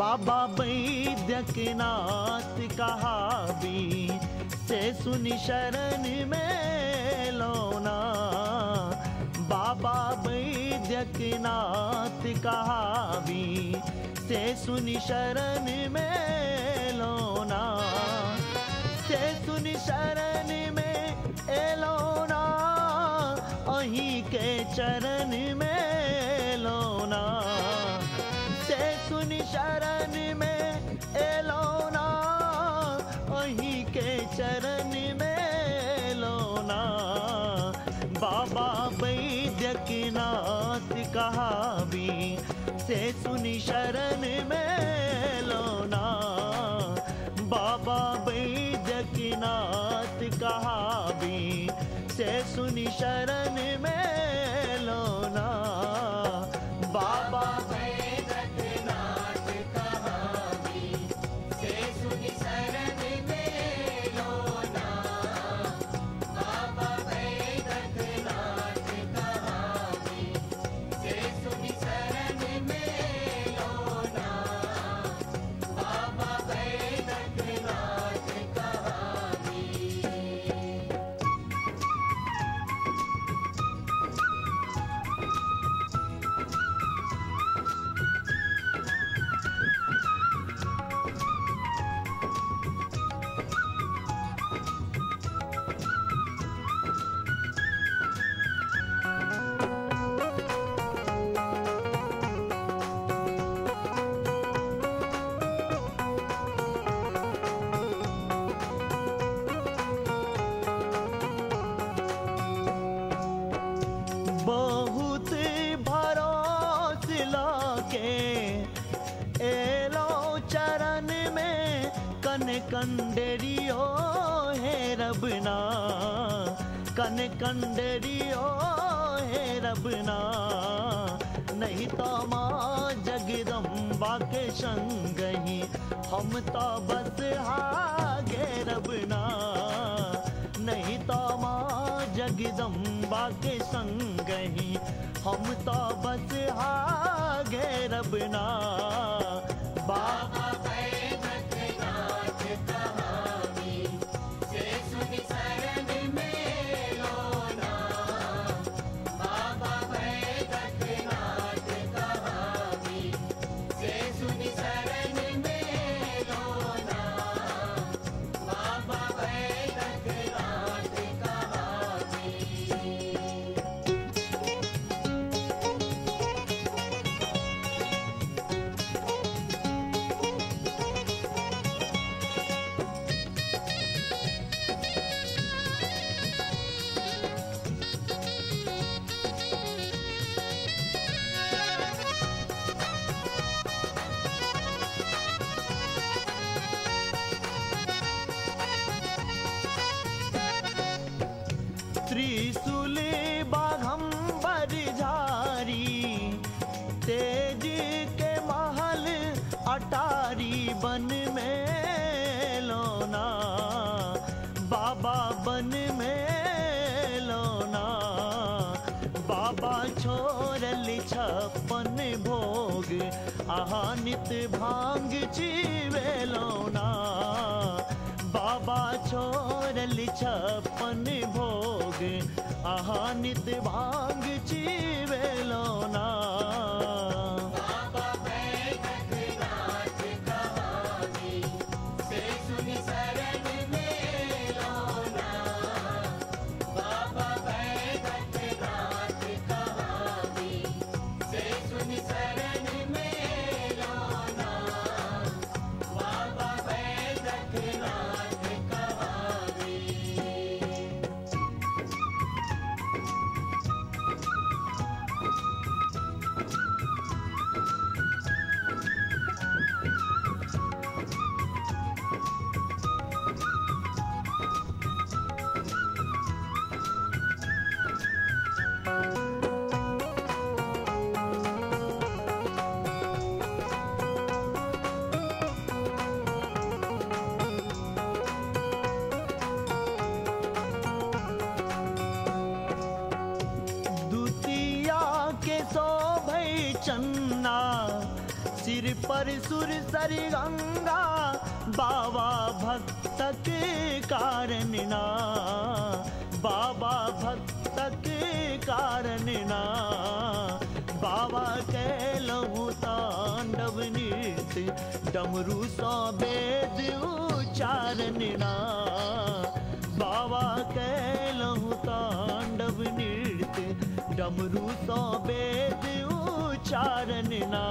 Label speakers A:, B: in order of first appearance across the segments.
A: बाबा वैद्यनाथ कहा भी से सुनि शरण में लोना। बाबा वैद्यनाथ कहा भी से सुनि शरण में लोना। से सुनि शरण में एलोना अहीं के चरण में लोना। से सुनि शरण में एलोना अहीं के चरण में लोना। बाबा वैद्यनाथ कहा भी से सुनि शरण में लोना। बाबा वैद्यनाथ कहा भी से सुनि शरण में लोना। बाबा
B: वैद्यनाथ कहा भी से सुनि शरण में लोना। बाबा वैद्यनाथ कहा भी से सुनि शरण में लोना। बाबा वैद्यनाथ कहा भी।
A: बहुत भरोस लाके एलो चरण में कन कंडरियो है रबना। कन कंडरियो है रबना। नहीं तो माँ जगदम्बा के संग ही हम तो बस हागे रबना। नहीं तो माँ जगदम्बा के संग ही हम तो बस हागे रबना।
B: बाबा वैद्यनाथ कहा भी से सुनि शरण में लोना। बाबा वैद्यनाथ कहा भी से सुनि शरण में लोना। बाबा वैद्यनाथ कहा भी।
A: त्रिशूल बाघंबर झारी तेज के महल अटारी बन में लोना। बाबा बन में लोना। बाबा छोड़ल 56 भोग आहा नित भांग चीवे लोना। बाबा छोड़ल 56 भोग आहा नित भांग चीवे लोना।
B: बाबा वैद्यनाथ कहा भी से सुनि शरण में लोना। बाबा वैद्यनाथ कहा भी से सुनि शरण में लोना। बाबा वैद्यनाथ कहा भी।
A: परसुर सरी गंगा बाबा भक्तक कारण ना, बाबा भक्तक कारण ना। बाबा कैलहु तांडव नृत्य डमरू सौ वेद उच्चारण ना। बाबा कैलहु तांडव नृत्य डमरू सौ वेद उच्चारण ना।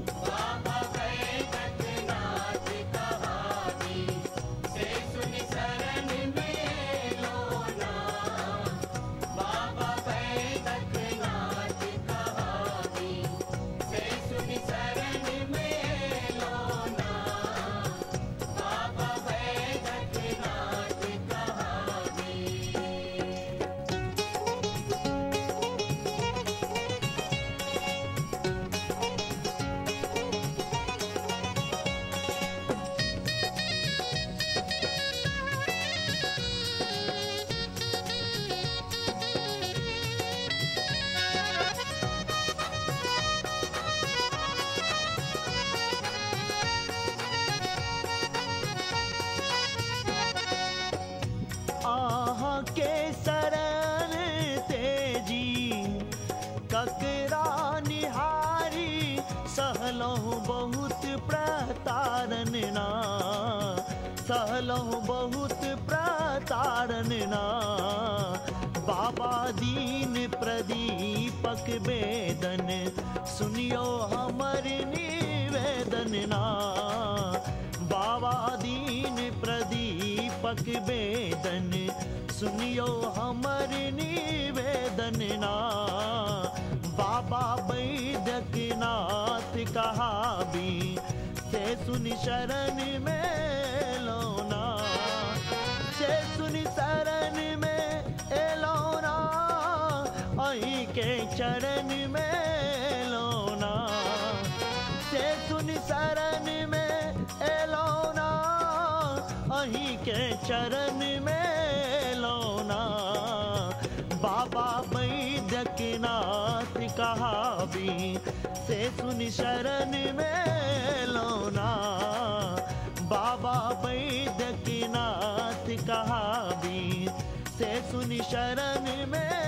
B: बाबा बैजनाथ कहानी से सुन शरण में लोना। बाबा बैजनाथ कहानी से सुन शरण में लोना। बाबा बैजनाथ कहानी।
A: आहा के शरण तेजी ककरा निहारी सहलहु बहुत प्रतारण ना, सहलहु बहुत प्रतारण ना। बाबा दीन प्रदीपक वेदन सुनियो हमर निवेदन ना। बाबा दीन प्रदीपक वेदन सुनियो हमर निवेदन ना। बाबा बैद्यनाथ कहावी से सुन शरण में लोना, से सुन शरण में एलोना। अहीं के चरण में लोना, से सुन शरण में एलोना। अहीं के चरण में लोना। बाबा बैद्यनाथ कहावी से सुन शरण में लोना। बाबा बैद्यनाथ कहावी से सुन शरण में